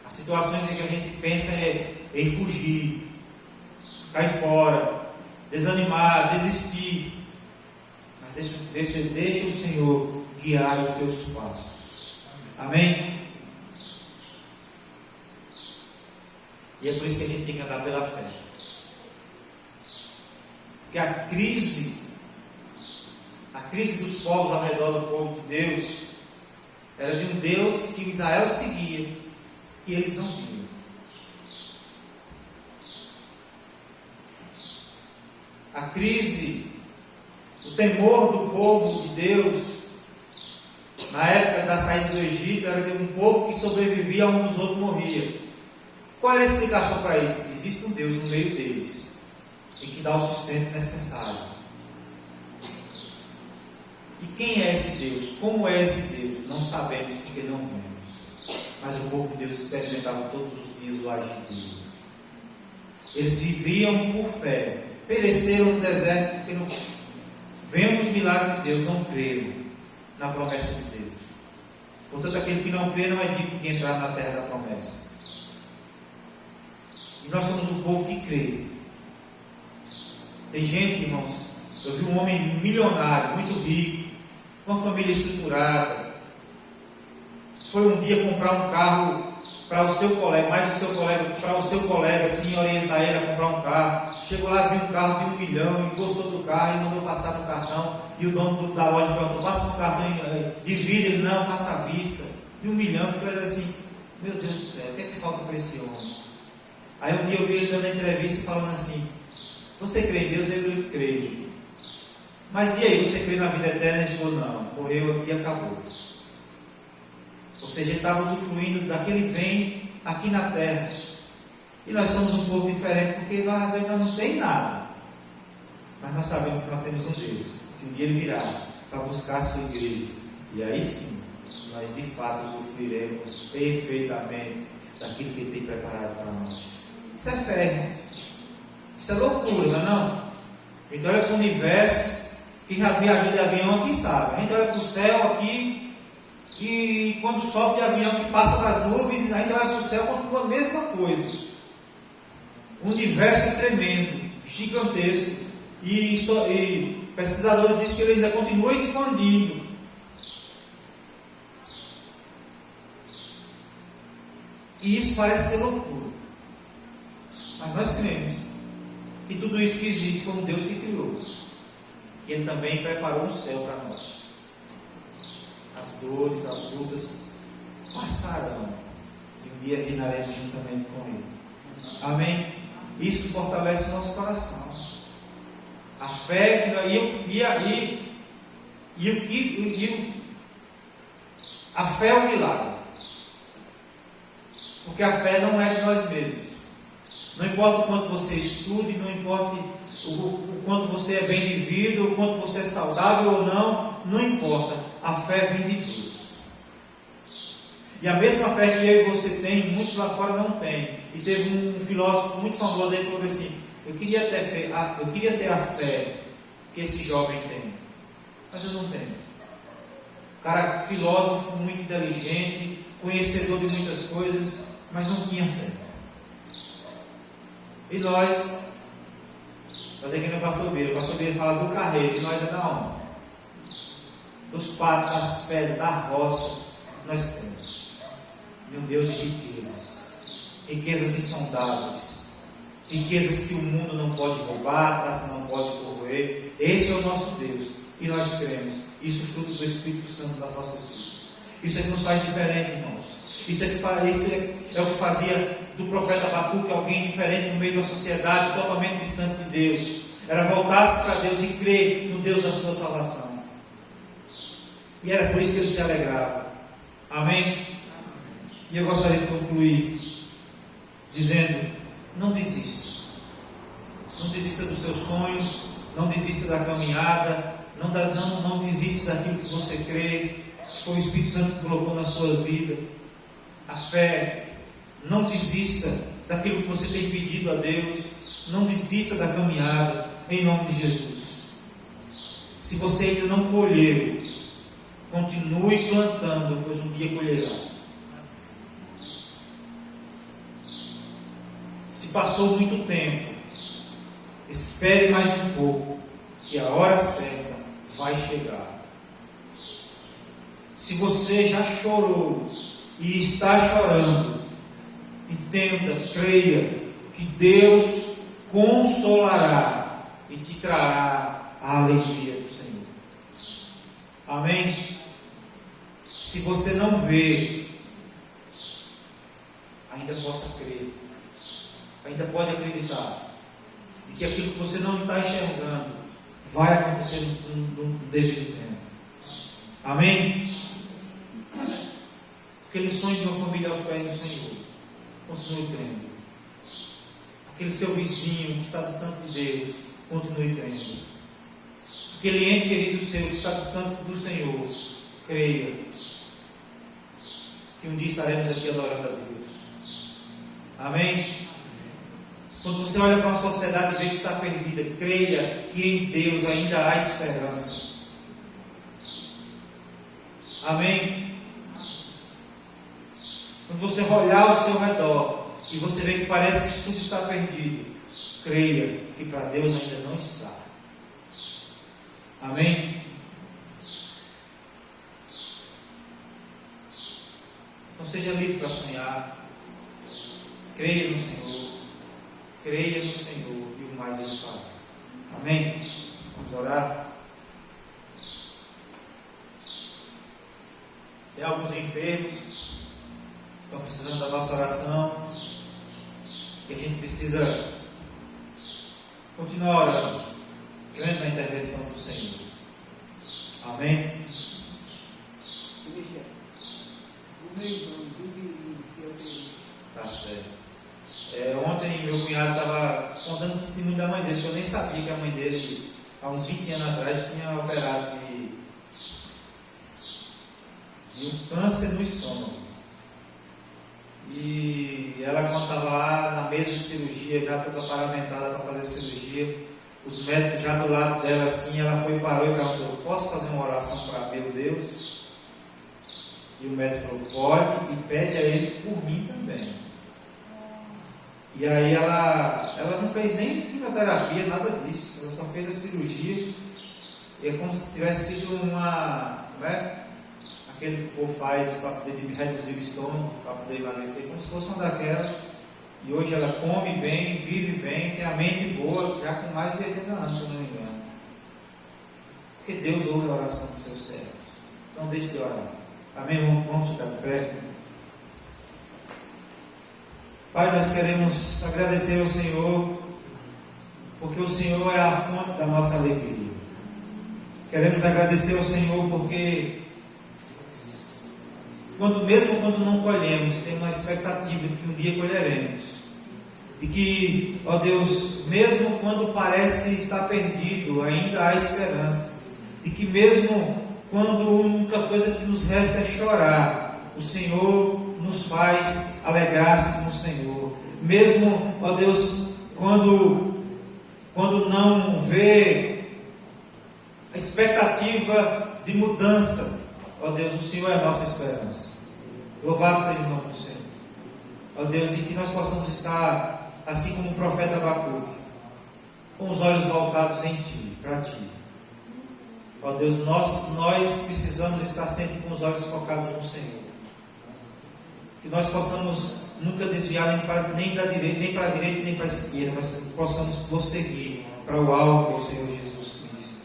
As situações em que a gente pensa em fugir, cair fora, desanimar, desistir. Mas deixa o Senhor guiar os teus passos. Amém? E é por isso que a gente tem que andar pela fé. Porque a crise dos povos ao redor do povo de Deus era de um Deus que Israel seguia, que eles não viam. A crise, o temor do povo de Deus na época da saída do Egito era de um povo que sobrevivia, um dos outros morria. Qual era a explicação para isso? Existe um Deus no meio deles e que dá o sustento necessário. E quem é esse Deus? Como é esse Deus? Não sabemos, porque não vemos. Mas o povo de Deus experimentava todos os dias o agir dele. Eles viviam por fé. Pereceram no deserto porque não vendo os milagres de Deus, não creram na promessa de Deus. Portanto, aquele que não crê não é digno de entrar na terra da promessa. E nós somos um povo que crê. Tem gente, irmãos, eu vi um homem milionário, muito rico, com uma família estruturada. Foi um dia comprar um carro para o seu colega, para o seu colega assim, orientar ele a comprar um carro. Chegou lá, viu um carro de 1 milhão, e gostou do carro e mandou passar no cartão. E o dono da loja perguntou: passa no cartão, divide. Ele: não, passa à vista. De 1 milhão, ficou olhando assim: meu Deus do céu, o que é que falta para esse homem? Aí um dia eu vi ele dando a entrevista falando assim: você crê em Deus? Eu creio. Mas e aí, você crê na vida eterna? Ele falou: não, morreu aqui e acabou. Ou seja, ele estava usufruindo daquele bem aqui na terra. E nós somos um povo diferente, porque nós ainda não tem nada. Mas nós sabemos que nós temos um Deus, que um dia Ele virá para buscar a sua igreja. E aí sim, nós de fato usufruiremos perfeitamente daquilo que Ele tem preparado para nós. Isso é fé, irmão. Isso é loucura, não é não? A gente olha para o universo, quem já viajou de avião aqui sabe. A gente olha para o céu aqui, e quando sobe de avião que passa das nuvens, a gente olha para o céu com a mesma coisa. O universo é tremendo, gigantesco, e pesquisadores dizem que ele ainda continua expandindo. E isso parece ser loucura, mas nós cremos que tudo isso que existe foi um Deus que criou, que Ele também preparou um céu para nós. As dores, as lutas passarão, e um dia reinaremos juntamente com Ele. Amém? Isso fortalece o nosso coração. A fé a fé é um milagre. Porque a fé não é de nós mesmos. Não importa o quanto você estude, não importa o quanto você é bem vivido, o quanto você é saudável ou não importa. A fé vem de Deus. E a mesma fé que eu e você tem, muitos lá fora não têm. E teve um filósofo muito famoso aí que falou assim: eu queria ter a fé que esse jovem tem, mas eu não tenho. Cara, filósofo, muito inteligente, conhecedor de muitas coisas, mas não tinha fé. E nós aqui no Pastor Beira, o Pastor Beira fala do carreiro, e nós é da onde? Dos patos, das pedras, da roça, nós temos. E um Deus de riquezas insondáveis, riquezas que o mundo não pode roubar, a traça não pode corroer. Esse é o nosso Deus, e nós cremos. Isso é fruto do Espírito Santo das nossas vidas. Isso é que nos faz diferente, irmãos. Isso é o que fazia do profeta Abacuque alguém diferente no meio da sociedade, totalmente distante de Deus. Era voltar-se para Deus e crer no Deus da sua salvação. E era por isso que ele se alegrava. Amém? E eu gostaria de concluir dizendo: não desista. Não desista dos seus sonhos, não desista da caminhada, não desista daquilo que você crê, que foi o Espírito Santo que colocou na sua vida. A fé. Não desista daquilo que você tem pedido a Deus. Não desista da caminhada, em nome de Jesus. Se você ainda não colheu, continue plantando, pois um dia colherá. Se passou muito tempo, espere mais um pouco, que a hora certa vai chegar. Se você já chorou e está chorando, entenda, creia que Deus consolará e te trará a alegria do Senhor. Amém? Se você não vê, ainda possa crer, ainda pode acreditar de que aquilo que você não está enxergando vai acontecer no devido tempo. Amém? Aquele sonho de uma família aos pés do Senhor, continue crendo. Aquele seu vizinho que está distante de Deus, continue crendo. Aquele ente querido seu que está distante do Senhor, creia que um dia estaremos aqui adorando a Deus. Amém? Quando você olha para uma sociedade e vê que está perdida, creia que em Deus ainda há esperança. Amém? Quando você olhar ao seu redor e você vê que parece que tudo está perdido, creia que para Deus ainda não está. Amém? Então seja livre para sonhar, creia no Senhor, creia no Senhor e o mais Ele fará. Amém? Vamos orar? Tem alguns enfermos que estão precisando da nossa oração, que a gente precisa continuar orando, crendo na intervenção do Senhor. Amém? Tá certo. Ontem meu cunhado estava contando o testemunho da mãe dele, que eu nem sabia que a mãe dele, há uns 20 anos atrás, tinha operado de um câncer no estômago. E ela, quando estava lá na mesa de cirurgia, já toda paramentada para fazer a cirurgia, os médicos já do lado dela assim, ela foi, parou e perguntou: posso fazer uma oração para meu Deus? E o médico falou: pode, e pede a Ele por mim também. E aí ela não fez nem quimioterapia, nada disso, ela só fez a cirurgia. E é como se tivesse sido uma, aquele que o povo faz para poder reduzir o estômago, para poder emagrecer, como se fosse uma daquela. E hoje ela come bem, vive bem, tem a mente boa, já com mais de 80 anos, se eu não me engano. Porque Deus ouve a oração dos seus servos. Então deixe de orar. Amém? Vamos ficar de pé. Pai, nós queremos agradecer ao Senhor, porque o Senhor é a fonte da nossa alegria. Queremos agradecer ao Senhor porque mesmo quando não colhemos, tem uma expectativa de que um dia colheremos. De que, ó Deus, mesmo quando parece estar perdido, ainda há esperança. De que mesmo quando a única coisa que nos resta é chorar, o Senhor nos faz alegrar-se no Senhor. Mesmo, ó Deus, quando não vê a expectativa de mudança, ó Deus, o Senhor é a nossa esperança. Louvado seja o nome do Senhor. Ó Deus, e que nós possamos estar, assim como o profeta Abacuque, com os olhos voltados em Ti, para Ti. Ó Deus, nós precisamos estar sempre com os olhos focados no Senhor. Que nós possamos nunca desviar nem para a direita nem para a esquerda, mas que possamos prosseguir para o alvo, que é o Senhor Jesus Cristo.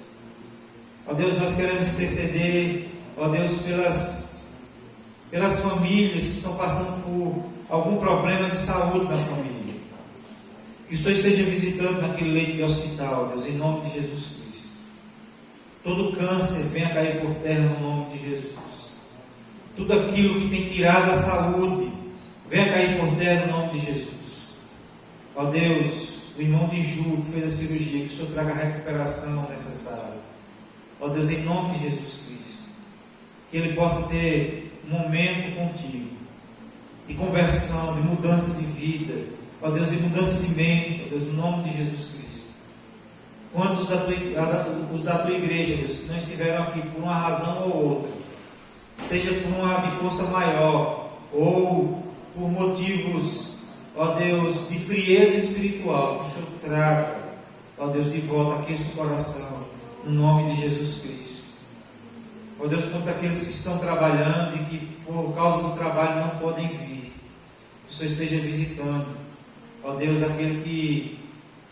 Ó Deus, nós queremos interceder, ó Deus, pelas famílias que estão passando por algum problema de saúde na família. Que o Senhor esteja visitando naquele leito de hospital, Deus, em nome de Jesus Cristo. Todo câncer venha cair por terra no nome de Jesus. Tudo aquilo que tem tirado a saúde, venha cair por terra no nome de Jesus. Ó Deus, o irmão de Ju que fez a cirurgia, que o Senhor traga a recuperação necessária. Ó Deus, em nome de Jesus Cristo, que ele possa ter um momento contigo, de conversão, de mudança de vida, ó Deus, de mudança de mente, ó Deus, no nome de Jesus Cristo. Quantos os da tua igreja, Deus, que não estiveram aqui por uma razão ou outra, seja por uma de força maior, ou por motivos, ó Deus, de frieza espiritual, que o Senhor traga, ó Deus, de volta aqui esse coração, no nome de Jesus Cristo. Ó Deus, quanto aqueles que estão trabalhando e que por causa do trabalho não podem vir, que o Senhor esteja visitando. Ó Deus, aquele que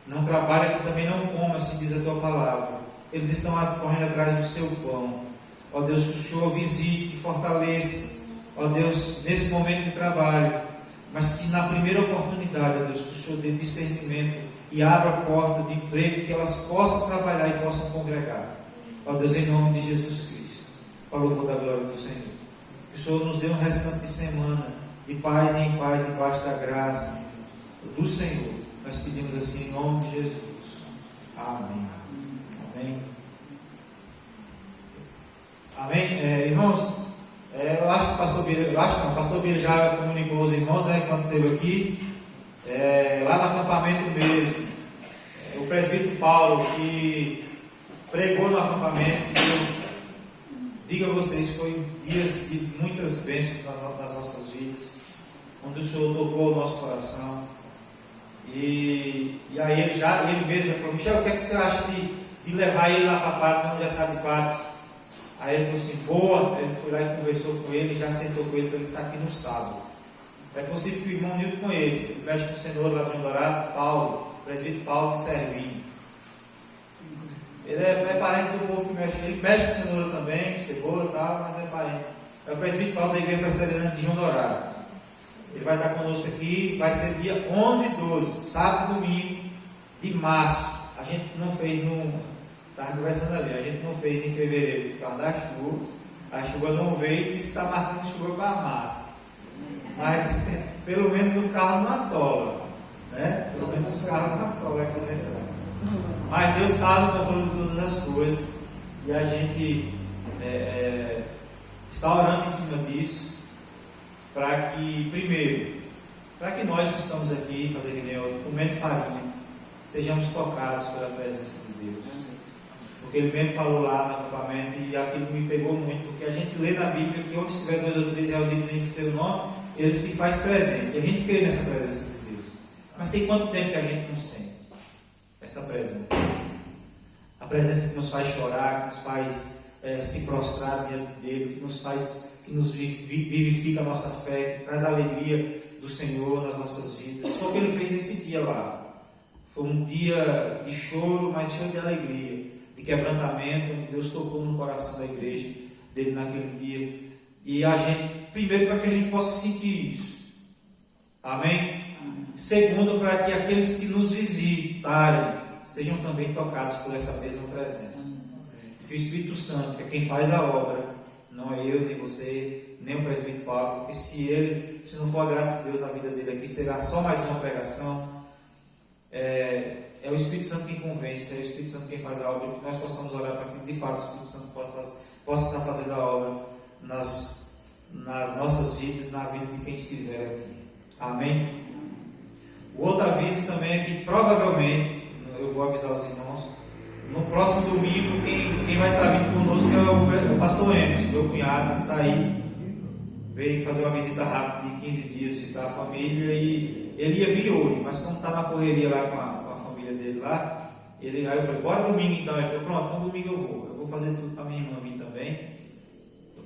não trabalha, que também não come, assim diz a tua palavra. Eles estão correndo atrás do seu pão. Ó Deus, que o Senhor visite, fortaleça, ó Deus, nesse momento de trabalho, mas que na primeira oportunidade, ó Deus, que o Senhor dê discernimento e abra a porta de emprego, que elas possam trabalhar e possam congregar. Ó Deus, em nome de Jesus Cristo, para o louvor da glória do Senhor. Que o Senhor nos dê um restante de semana, de paz e em paz, debaixo da graça do Senhor. Nós pedimos assim em nome de Jesus. Amém. Amém. Amém. Irmãos, eu acho que o pastor Bira já comunicou aos irmãos, quando esteve aqui, lá no acampamento mesmo. O presbítero Paulo, que pregou no acampamento, digo a vocês, foi dias de muitas bênçãos nas nossas vidas, onde o Senhor tocou o nosso coração. E aí ele mesmo falou: Michel, o que é que você acha de levar ele lá para Patos, no aniversário de Patos? Aí ele falou assim: boa. Ele foi lá e conversou com ele, já sentou com ele para ele estar aqui no sábado, É possível que o irmão Nilton conheça. Ele mexe com cenoura lá de João Dourado, Paulo, o presbítero Paulo de Servinho. Ele é parente do povo que mexe. Ele mexe com cenoura também, com cebola e tal, mas é parente. É o presbítero Paulo da Igreja Presbiteriana de João Dourado. Ele vai estar conosco aqui, vai ser dia 11 e 12, sábado e domingo de março. A gente não fez estava conversando ali, a gente não fez em fevereiro por causa da chuva. A chuva não veio e disse que está marcando chuva para março. Mas pelo menos o carro não atola, né? Pelo menos o carro não atola aqui na estrada. Mas Deus sabe o controle de todas as coisas e a gente está orando em cima disso para que, primeiro, para que nós que estamos aqui, fazer que nem eu, comendo farinha, sejamos tocados pela presença de Deus. Porque ele mesmo falou lá no acampamento e aquilo me pegou muito, porque a gente lê na Bíblia que onde estiver 2 ou 3 reunidos em seu nome, ele se faz presente. E a gente crê nessa presença de Deus. Mas tem quanto tempo que a gente não sente essa presença? A presença que nos faz chorar, que nos faz se prostrar diante dele, que nos vivifica a nossa fé, que traz a alegria do Senhor nas nossas vidas. Foi o que ele fez nesse dia lá. Foi um dia de choro, mas cheio de alegria, de quebrantamento, onde Deus tocou no coração da igreja dele naquele dia. E a gente, primeiro, para que a gente possa sentir isso. Amém? Segundo, para que aqueles que nos visitarem sejam também tocados por essa mesma presença. Que o Espírito Santo, que é quem faz a obra, não é eu, nem você, nem o presbítero Paulo, porque se não for a graça de Deus na vida dele aqui, será só mais uma pregação. É o Espírito Santo quem convence, é o Espírito Santo quem faz a obra, que nós possamos orar para que de fato o Espírito Santo possa estar fazendo a obra nas nossas vidas, na vida de quem estiver aqui. Amém? O outro aviso também é que provavelmente, eu vou avisar os irmãos, no próximo domingo quem vai estar vindo conosco é o pastor Emerson, meu cunhado, que está aí. Veio fazer uma visita rápida de 15 dias, visitar a família, e ele ia vir hoje, mas como está na correria lá com a família dele lá, aí eu falei, bora domingo então. Ele falou, pronto, então domingo eu vou fazer tudo para minha irmã vir também,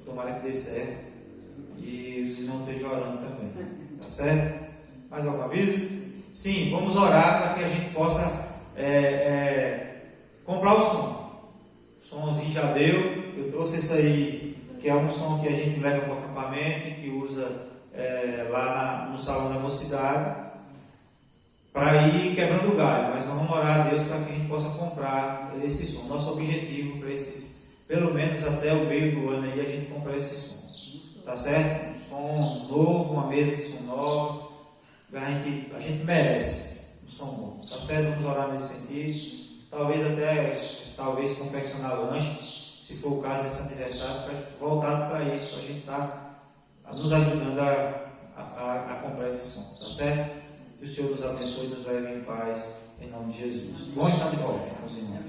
tomara que dê certo, e os irmãos estejam orando também, tá certo? Mais algum aviso? Sim, vamos orar para que a gente possa comprar o som. O somzinho já deu, eu trouxe esse aí, que é um som que a gente leva para o acampamento e que usa lá no salão da mocidade, para ir quebrando o galho. Mas nós vamos orar a Deus para que a gente possa comprar esse som. Nosso objetivo para pelo menos até o meio do ano aí, a gente comprar esse som. Tá certo? Um som novo, uma mesa de som nova. A gente merece um som bom. Tá certo? Vamos orar nesse sentido. Talvez confeccionar lanche, se for o caso desse aniversário, voltado para isso, para a gente estar nos ajudando a comprar esse som, tá certo? Que o Senhor nos abençoe e nos leve em paz, em nome de Jesus. Bom estar de volta, meus irmãos.